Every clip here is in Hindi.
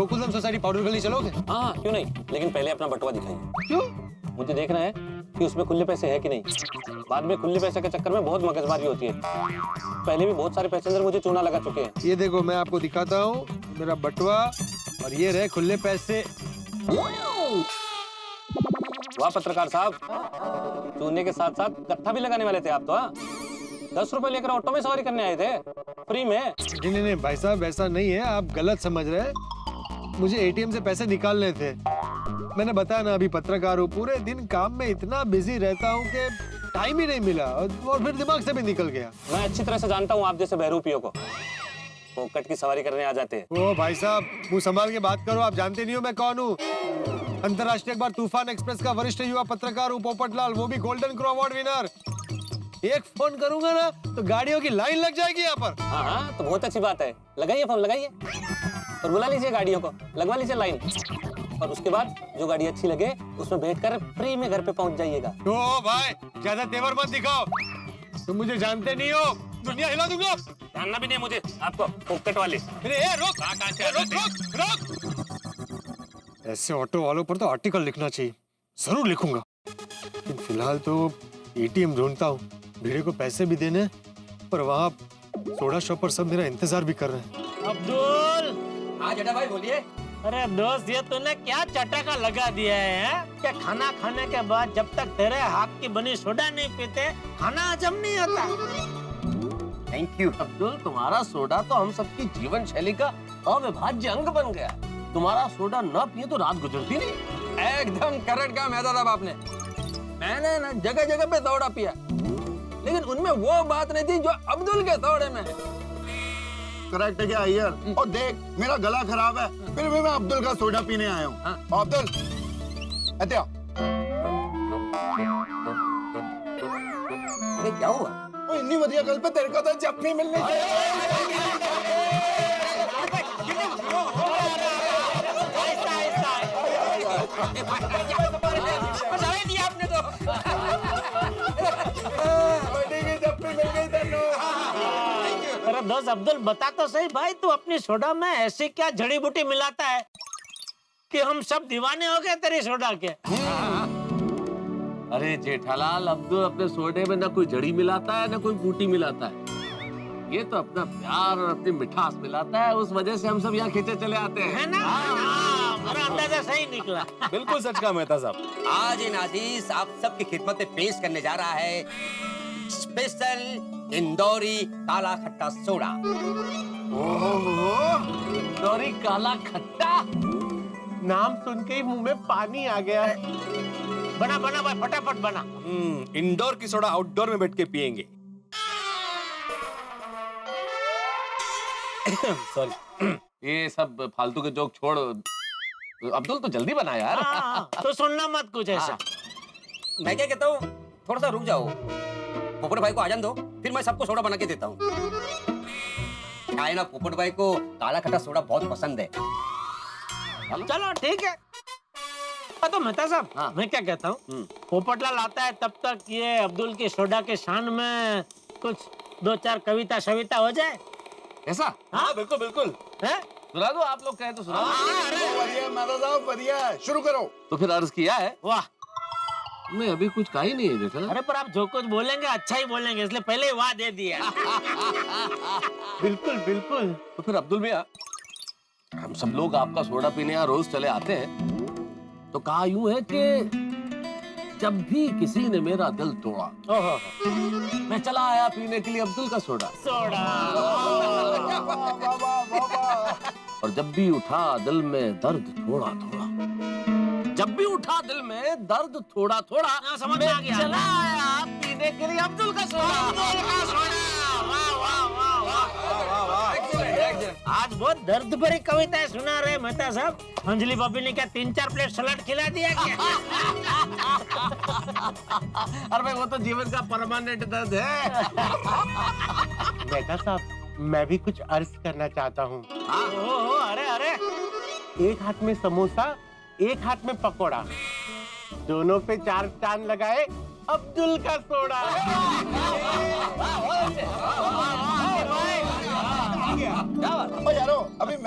गोकुलधाम सोसाइटी पाउडर गली चलोगे? हाँ क्यों नहीं, लेकिन पहले अपना बटुआ दिखाइए। क्यों? मुझे देखना है कि उसमें खुले पैसे है कि नहीं। बाद में खुले पैसे के चक्कर में बहुत मगजमारी होती है। पहले भी बहुत सारे पैसेंजर मुझे चूना लगा चुके हैं। ये देखो मैं आपको दिखाता हूँ मेरा बटुआ, और ये रहे खुले पैसे। वाह पत्रकार साहब, चूने के साथ साथ गत्था भी लगाने वाले थे आप तो। हाँ, 10 रुपए लेकर ऑटो में सवारी करने आए थे फ्री में। नहीं भाई साहब, ऐसा नहीं है, आप गलत समझ रहे हैं। मुझे एटीएम से पैसे निकालने थे। मैंने बताया ना, अभी पत्रकार हूँ, पूरे दिन काम में इतना बिजी रहता हूँ कि टाइम ही नहीं मिला, और फिर दिमाग से भी निकल गया। मैं अच्छी तरह से जानता हूँ आप जैसे बहरूपियों को, फोकट की सवारी करने आ जाते हैं। ओ भाई साहब, मुंह संभाल के बात करो, आप जानते नहीं हो मैं कौन हूँ। अंतर्राष्ट्रीय अखबार तूफान एक्सप्रेस का वरिष्ठ युवा पत्रकार हूँ, पोपटलाल, वो भी गोल्डन क्रो अवार्ड विनर। एक फोन करूंगा ना तो गाड़ियों की लाइन लग जाएगी यहाँ पर। हाँ तो बहुत अच्छी बात है, लगाइए फोन, लगाइए और बुला लीजिए गाड़ियों को, लगवा लीजिए लाइन, और उसके बाद जो गाड़ी अच्छी लगे उसमें बैठकर फ्री में घर पे पहुंच जाइएगा। ओ भाई, ज्यादा तेवर मत दिखाओ, तुम मुझे जानते नहीं हो, दुनिया हिला दूंगा। जानना भी नहीं मुझे आपको, फोकट वाले। रुक, ऐसे ऑटो वालों पर तो आर्टिकल लिखना चाहिए, जरूर लिखूंगा। लेकिन फिलहाल तो एटीएम ढूंढता हूँ, भीड़े को पैसे भी देने, पर वहाँ सोडा शॉप पर सब मेरा इंतजार भी कर रहे हैं। अब्दुल। हाँ जेठा भाई बोलिए। अरे दोस्त, ये तूने क्या चटका लगा दिया है? क्या खाना खाने के बाद जब तक तेरे हाथ की बनी सोडा नहीं पीते खाना हजम नहीं होता? थैंक यू अब्दुल, तुम्हारा सोडा तो हम सबकी जीवन शैली का अविभाज्य अंग बन गया। तुम्हारा सोडा न पिए तो रात गुजरती नहीं। एकदम करेक्ट काम है दादा आपने। मैंने ना जगह जगह पे सोडा पिया, लेकिन उनमें वो बात नहीं थी जो अब्दुल के सोडे में है। करेक्ट है क्या यार? और देख, मेरा गला खराब है, फिर भी मैं अब्दुल का सोडा पीने आया हूँ। हाँ। अब्दुल, अत्या। क्या हुआ? इतनी बढ़िया कल पे तेरे को तो जप्पी मिलने आपने तो जप्पी मिल गई तेरे। अरे दोस्त अब्दुल, बता तो सही भाई, तू अपनी सोडा में ऐसी क्या जड़ी बूटी मिलाता है कि हम सब दीवाने हो गए तेरी सोडा के? अरे जेठालाल, अब्दुल अपने सोडे में न कोई जड़ी मिलाता है न कोई बूटी मिलाता है। ये तो अपना प्यार और अपनी मिठास मिलाता है, उस वजह से हम सब यहाँ खींचे चले आते हैं। है ना? मेरा अंदाजा सही निकला। बिल्कुल सच कहा मेहता साहब। आज इन अजीज आप सबकी खिदमत में पेश करने जा रहा है स्पेशल इंदौरी काला खट्टा सोडा। इंदौरी काला खट्टा, नाम सुन के ही मुंह में पानी आ गया है। बना बना भाई, फटाफट बना। इंडोर की सोडा आउटडोर में बैठ के पियेंगे। सॉरी, ये सब फालतू के जोक छोड़, अब्दुल तो जल्दी बना यार। तो सुनना मत कुछ ऐसा। मैं क्या कहता हूँ, थोड़ा सा रुक जाओ, पोपट भाई को आजान दो, फिर मैं सबको सोडा बना के देता हूँ। क्या है ना, पोपट भाई को काला खट्टा सोडा बहुत पसंद है। चलो ठीक है। तो मेहता साहब, हाँ। मैं क्या कहता हूँ, पोपटलाल आता है तब तक ये अब्दुल की सोडा के शान में कुछ 2-4 कविता शविता हो जाए। ऐसा? हाँ बिल्कुल बिल्कुल। है? सुना दो, आप लोग कहे तो सुना। बढ़िया माता साहब, बढ़िया, शुरू करो। तो फिर अर्ज किया है। वाह। मैं अभी कुछ कहा ही नहीं है जेठा। अरे पर आप जो कुछ बोलेंगे अच्छा ही बोलेंगे, इसलिए पहले ही वाह दे दिया। बिल्कुल बिल्कुल। तो फिर अब्दुल भैया, हम सब लोग आपका सोडा पीने यहाँ रोज चले आते हैं, तो कहा यूं है कि जब भी किसी ने मेरा दिल तोड़ा, मैं चला आया पीने के लिए अब्दुल का सोडा। सोडा। और जब भी उठा दिल में दर्द थोड़ा थोड़ा, जब भी उठा दिल में दर्द थोड़ा थोड़ा, समझ में आ गया। चला आया पीने के लिए अब्दुल का सोडा। आज बहुत दर्द भरी कविताएं सुना रहे मेहता साहब। अंजलि भाभी ने क्या 3-4 प्लेट सलाद खिला दिया क्या? अरे भाई, वो तो जीवन का परमानेंट दर्द है। मेहता साहब, मैं भी कुछ अर्ज करना चाहता हूँ। अरे अरे, एक हाथ में समोसा, एक हाथ में पकोड़ा, दोनों पे 4 चांद लगाए अब्दुल का सोडा। ओ यारो, अभी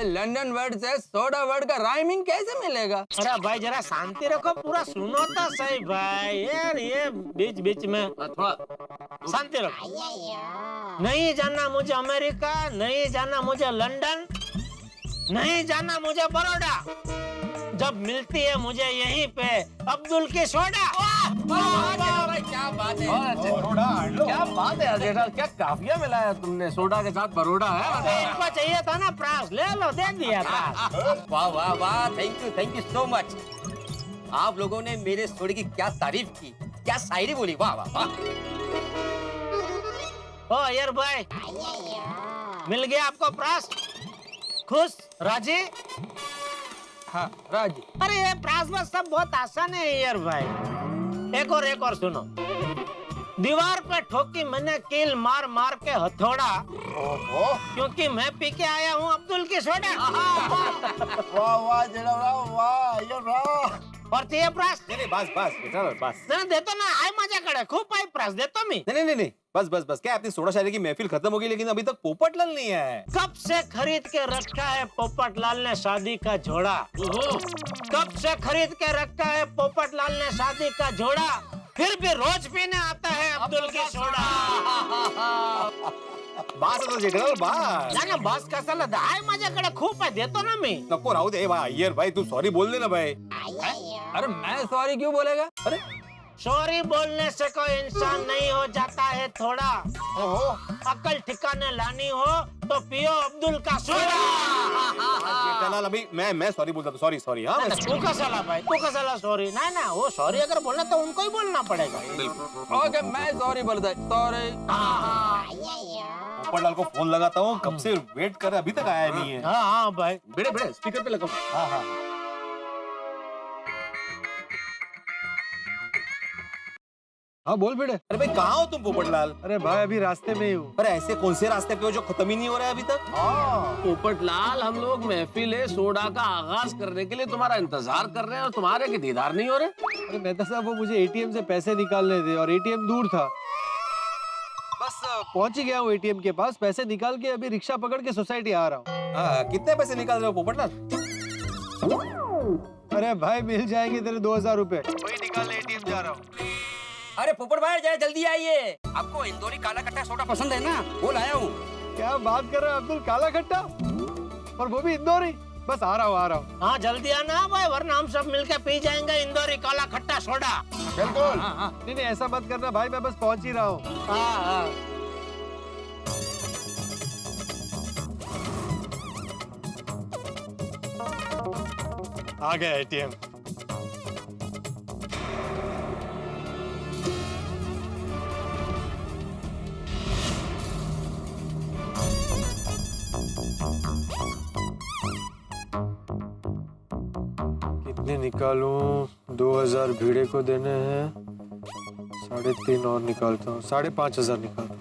लंदन वर्ड से सोडा वर्ड का राइमिंग कैसे मिलेगा? अरे भाई जरा शांति रखो, पूरा सुनो तो सही भाई। यार ये बीच बीच में थोड़ा शांति रखो। नहीं जाना मुझे अमेरिका, नहीं जाना मुझे लंदन, नहीं जाना मुझे बड़ौदा, जब मिलती है मुझे यहीं पे अब्दुल की सोडा। भाई क्या बात है। क्या बात है जेठा, क्या काफिया मिलाया तुमने, सोडा के साथ बरोड़ा है। इनको चाहिए था ना प्रास, ले लो, दे दिया प्रास। वाह वाह वाह, थैंक यू सो मच। आप लोगों ने मेरे सोडे की क्या तारीफ की, क्या शायरी बोली, वाह वाह वाह। ओ यार भाई, मिल गया आपको प्रास? खुश, राजी? हाँ राजी। अरे ये प्रास बस सब बहुत आसान है यार भाई। एक और सुनो। दीवार पे ठोकी मैंने कील मार मार के हथौड़ा, क्योंकि मैं पी के आया हूँ अब्दुल की सोडा। वाह वाह जेड़ा वाह ये वाह। और चाहिए प्रास? नहीं बस बस बेटा बस। नहीं देतो ना, आय मजा करे, खूब आई प्रास देतो मी। नहीं बस क्या अपनी सोडा शायरी की महफिल खत्म हो गई, लेकिन अभी तक पोपटलाल नहीं आया है। कब से खरीद के रखा है पोपटलाल ने शादी का जोड़ा, कब से खरीद के रखा है पोपटलाल ने शादी का जोड़ा, फिर भी रोज पीने आता है अब्दुल की सोडा। बास तो जेठालाल बास। ना बस कसा लदा, आय मजा करे, खूब आहे, देतो ना मी। नको राहू दे भाई, अय्यर भाई तू सॉरी बोल दे ना भाई। अरे मैं सॉरी क्यों बोलेगा? अरे सॉरी बोलने से कोई इंसान नहीं हो जाता है थोड़ा। अकल ठिकाने लानी हो तो पियो अब्दुल का सोडा। जेठालाल अभी मैं सॉरी बोलता, सॉरी हाँ। तू कसाला भाई, तू कसाला सॉरी? ना वो सॉरी अगर बोलना तो उनको ही बोलना पड़ेगा। ओके मैं सॉरी बोलता, सॉरी। पोपटलाल को फोन लगाता हूँ, कब से वेट कर रहा है, अभी तक आया नहीं है। हाँ भाई। बेटे स्पीकर पे लगाओ। हाँ। हाँ बोल बेटे। अरे भाई कहाँ हो तुम पोपटलाल? अरे भाई अभी रास्ते में ही हूँ। अरे ऐसे कौन से रास्ते पे हो जो खत्म ही नहीं हो रहा है अभी तक? पोपटलाल, हम लोग महफिल सोडा का आगाज करने के लिए तुम्हारा इंतजार कर रहे हैं और तुम्हारे के दीदार नहीं हो रहे। अरे मेहता साहब वो मुझे एटीएम से पैसे निकालने थे और एटीएम दूर था, बस पहुंच ही गया हूँ एटीएम के पास। पैसे निकाल के अभी रिक्शा पकड़ के सोसाइटी आ रहा हूँ। कितने पैसे निकाल रहे हो पोपटलाल? अरे भाई मिल जाएंगे तेरे 2000 रुपए, वही निकालने एटीएम जा रहा हूँ। अरे पोपट भाई जरा जल्दी आइए, आपको इंदौरी काला खट्टा सोडा पसंद है ना, वो लाया हूँ। क्या बात कर रहा है अब्दुल, काला खट्टा और वो भी इंदौरी? बस आ रहा हूँ। हाँ जल्दी आना भाई, वरना हम सब मिलके पी जाएंगे इंदौरी काला खट्टा सोडा। बिल्कुल। नहीं ऐसा मत करना भाई, मैं बस पहुंच ही रहा हूँ। आ गया एटीएम। कितने निकालूं? 2000 भीड़े को देने हैं, 3.5 और निकालता हूँ, 5,500 निकालता हूँ।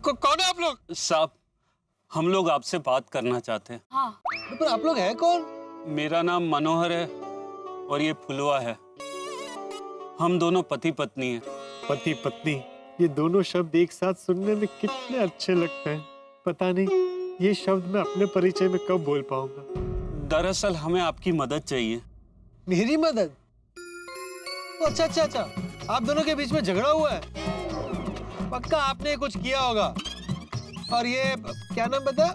कौन है आप लोग? साहब हम लोग आपसे बात करना चाहते हैं। पर आप लोग हैं कौन? मेरा नाम मनोहर है और ये फुलवा है। हम दोनों पति पत्नी हैं। पति पत्नी, ये दोनों शब्द एक साथ सुनने में कितने अच्छे लगते हैं। पता नहीं ये शब्द मैं अपने परिचय में कब बोल पाऊंगा। दरअसल हमें आपकी मदद चाहिए। मेरी मदद? अच्छा, आप दोनों के बीच में झगड़ा हुआ है? पक्का आपने कुछ किया होगा। और ये क्या नाम बता?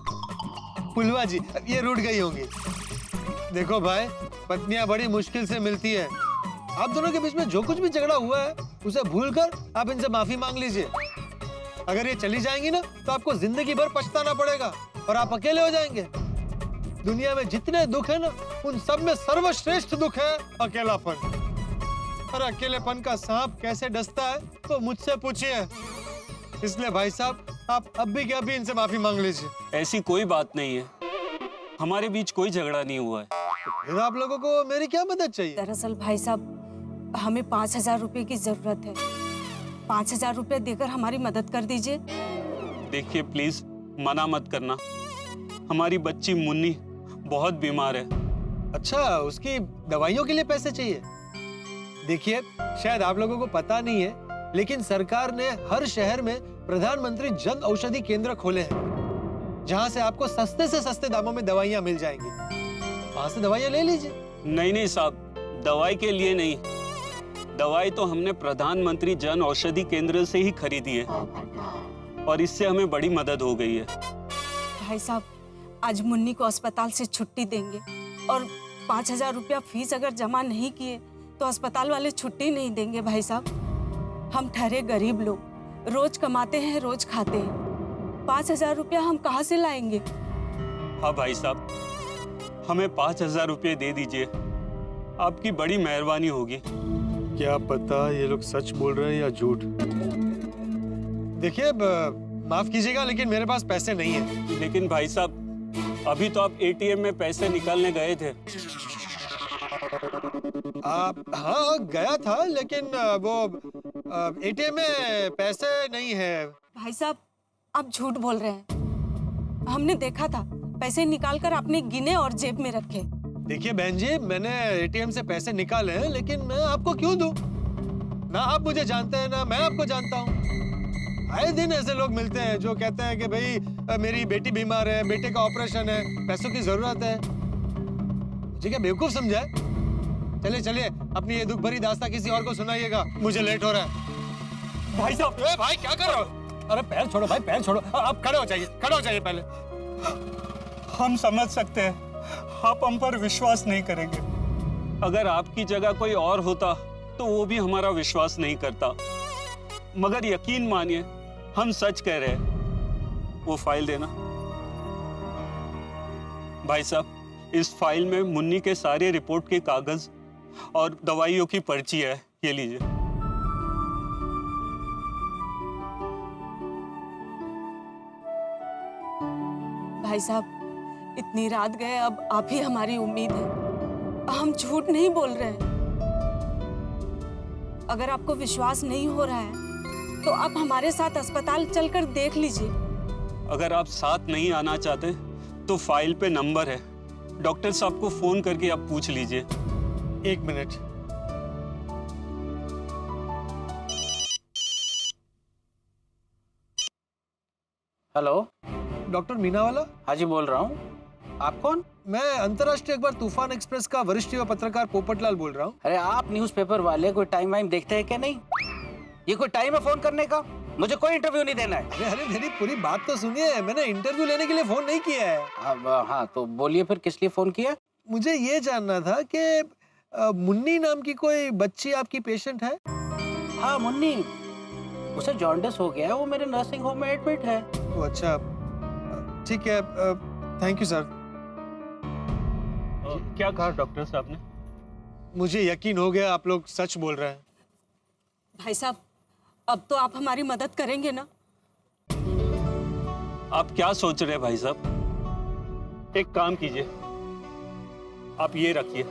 फुलवा जी, ये रूठ गई होंगी। देखो भाई, पत्नियां बड़ी मुश्किल से मिलती है। आप दोनों के बीच में जो कुछ भी झगड़ा हुआ है उसे भूलकर आप इनसे माफी मांग लीजिए। अगर ये चली जाएंगी ना तो आपको जिंदगी भर पछताना पड़ेगा और आप अकेले हो जाएंगे। दुनिया में जितने दुख है ना, उन सब में सर्वश्रेष्ठ दुख है अकेलापन। और अकेलेपन का सांप कैसे डसता है तो मुझसे पूछिए। इसलिए भाई साहब, आप अभी के अभी इनसे माफी मांग लीजिए। ऐसी कोई बात नहीं है, हमारे बीच कोई झगड़ा नहीं हुआ है। फिर आप लोगों को मेरी क्या मदद चाहिए? दरअसल भाई साहब, हमें 5,000 रुपए की जरूरत है। 5,000 रुपए देकर हमारी मदद कर दीजिए। देखिए प्लीज मना मत करना, हमारी बच्ची मुन्नी बहुत बीमार है। अच्छा, उसकी दवाइयों के लिए पैसे चाहिए? देखिए, शायद आप लोगों को पता नहीं है, लेकिन सरकार ने हर शहर में प्रधानमंत्री जन औषधि केंद्र खोले हैं, जहां से आपको सस्ते से सस्ते दामों में दवाइयां मिल जाएंगी। वहां से दवाइयां ले लीजिए। नहीं साहब, दवाई के लिए नहीं, दवाई तो हमने प्रधानमंत्री जन औषधि केंद्र से ही खरीदी है और इससे हमें बड़ी मदद हो गई है। भाई साहब, आज मुन्नी को अस्पताल से छुट्टी देंगे और 5,000 रुपया फीस अगर जमा नहीं किए तो अस्पताल वाले छुट्टी नहीं देंगे। भाई साहब, हम ठहरे गरीब लोग, रोज कमाते हैं, रोज खाते हैं। 5,000 रुपया हम कहाँ से लाएंगे? हाँ भाई साहब, हमें 5,000 रुपये दे दीजिए, आपकी बड़ी मेहरबानी होगी। क्या पता ये लोग सच बोल रहे हैं या झूठ। देखिए, माफ कीजिएगा लेकिन मेरे पास पैसे नहीं है। लेकिन भाई साहब, अभी तो आप एटीएम में पैसे निकालने गए थे। हाँ गया था, लेकिन वो एटीएम में पैसे नहीं है। भाई साहब, आप झूठ बोल रहे हैं। हमने देखा था, पैसे निकालकर आपने गिने और जेब में रखे। देखिए बहन जी, मैंने एटीएम से पैसे निकाले हैं, लेकिन मैं आपको क्यों दूं? ना आप मुझे जानते हैं ना मैं आपको जानता हूँ। आए दिन ऐसे लोग मिलते हैं जो कहते हैं कि भाई मेरी बेटी बीमार है, बेटे का ऑपरेशन है, पैसों की जरूरत है। मुझे क्या बेवकूफ समझा है? चलिए चलिए, अपनी ये दुख भरी दास्तां किसी और को सुनाइएगा, मुझे लेट हो रहा है। भाई साहब, भाई क्या कर रहे हो? अरे पैर छोड़ो भाई, पैर छोड़ो। आप खड़े हो जाइए, खड़े हो जाइए पहले। हम समझ सकते हैं आप हम पर विश्वास नहीं करेंगे। अगर आपकी जगह कोई और होता तो वो भी हमारा विश्वास नहीं करता, मगर यकीन मानिए हम सच कह रहे हैं। वो फाइल देना। भाई साहब, इस फाइल में मुन्नी के सारे रिपोर्ट के कागज और दवाइयों की पर्ची है, ये लीजिए। भाई साहब, इतनी रात गए, अब आप ही हमारी उम्मीद है। हम झूठ नहीं बोल रहे हैं। अगर आपको विश्वास नहीं हो रहा है तो आप हमारे साथ अस्पताल चलकर देख लीजिए। अगर आप साथ नहीं आना चाहते तो फाइल पे नंबर है, डॉक्टर साहब को फोन करके आप पूछ लीजिए। 1 मिनट। Hello, doctor Meenawala? हाँ जी बोल रहा हूँ। आप कौन? मैं अंतर्राष्ट्रीय अखबार तूफान एक्सप्रेस का वरिष्ठ युवा पत्रकार पोपटलाल बोल रहा हूँ। अरे आप न्यूज़पेपर वाले कोई टाइम वाइम देखते हैं क्या? नहीं, ये कोई टाइम है फोन करने का? मुझे कोई इंटरव्यू नहीं देना है। अरे अरे, मेरी पूरी बात तो सुनिए। मैंने इंटरव्यू लेने के लिए फोन नहीं किया है। अब हाँ, तो बोलिए फिर किस लिए फोन किया? मुझे ये जानना था कि मुन्नी नाम की कोई बच्ची आपकी पेशेंट है? हाँ मुन्नी, उसे जॉन्डिस हो गया है, वो मेरे नर्सिंग होम में एडमिट है। वो अच्छा, ठीक है, थैंक यू सर। क्या कहा डॉक्टर साहब ने? मुझे यकीन हो गया आप लोग सच बोल रहे हैं। भाई साहब, अब तो आप हमारी मदद करेंगे ना? आप क्या सोच रहे हैं भाई साहब? एक काम कीजिए, आप ये रखिए।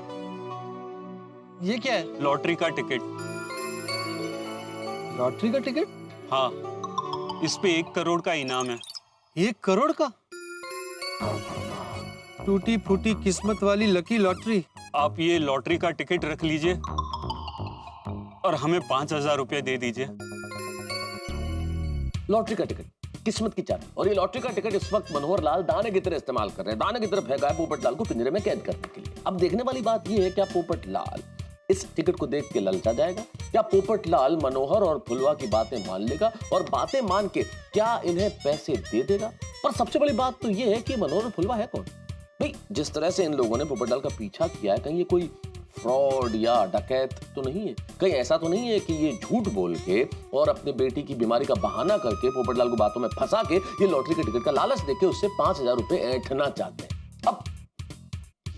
ये क्या है? लॉटरी का टिकट। लॉटरी का टिकट? हाँ, इस पे 1 करोड़ का इनाम है। 1 करोड़ का? टूटी फूटी किस्मत वाली लकी लॉटरी। आप ये लॉटरी का टिकट रख लीजिए और हमें 5,000 रुपये दे दीजिए। लॉटरी का टिकट, किस्मत की चाबी। और ये लॉटरी का टिकट इस वक्त मनोहर लाल दाने की तरह इस्तेमाल कर रहे हैं। दाने की तरह फेंका है पोपट लाल को पिंजरे में कैद करने के लिए। अब देखने वाली बात ये है, क्या पोपट लाल इस टिकट को देख के ललचा जाएगा, या पोपट लाल मनोहर और फुलवा की बातें मान लेगा और बातें मान के क्या इन्हें पैसे दे देगा? और सबसे बड़ी बात तो ये है कि मनोहर और फुलवा है कौन? भाई, जिस तरह से इन लोगों ने पोपट लाल का पीछा किया है, कहीं ये कोई फ्रॉड या डकैत तो नहीं है? कहीं ऐसा तो नहीं है कि ये झूठ बोल के और अपने बेटी की बीमारी का बहाना करके पोपटलाल को बातों में फंसा के ये लॉटरी के टिकट का लालच देके उससे 5,000 रुपए ऐंठना चाहते हैं? अब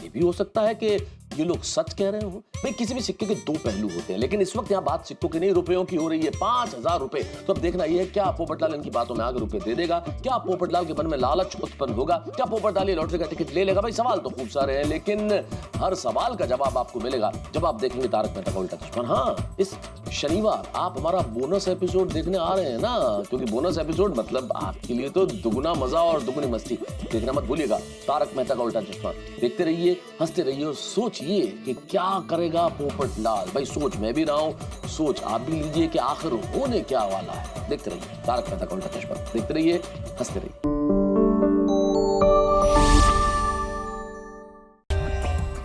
ये भी हो सकता है कि ये लोग सच कह रहे हो। भाई किसी भी सिक्के के दो पहलू होते हैं, लेकिन इस वक्त यहाँ बात सिक्कों की नहीं रुपयों की हो रही है। 5,000 रुपए। तो अब देखना ये है क्या पोपटलाल इनकी बातों में आगे रुपए दे देगा, क्या पोपटलाल के मन में लालच उत्पन्न होगा, क्या पोपटलाल ये लॉटरी का टिकट ले लेगा। भाई सवाल तो खूब सारे हैं, लेकिन हर सवाल का जवाब आपको मिलेगा जब आप देखेंगे तारक मेहता का उल्टा चश्मा। हाँ, इस शनिवार आप हमारा बोनस एपिसोड देखने आ रहे हैं ना, क्योंकि बोनस एपिसोड मतलब आपके लिए तो दुगुना मजा और दुगुनी मस्ती। देखना मत भूलिएगा तारक मेहता का उल्टा चश्मा। देखते रहिए, हंसते रहिए और सोचिए कि क्या करेगा पोपटलाल। भाई सोच मैं भी रहा हूं, सोच आप भी लीजिए कि आखिर होने क्या वाला है। देखते रहिए तारक मेहता का उल्टा चश्मा, देखते रहिए, हंसते रहिए।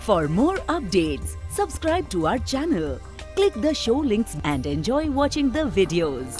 For more updates, subscribe to our channel, click the show links and enjoy watching the videos.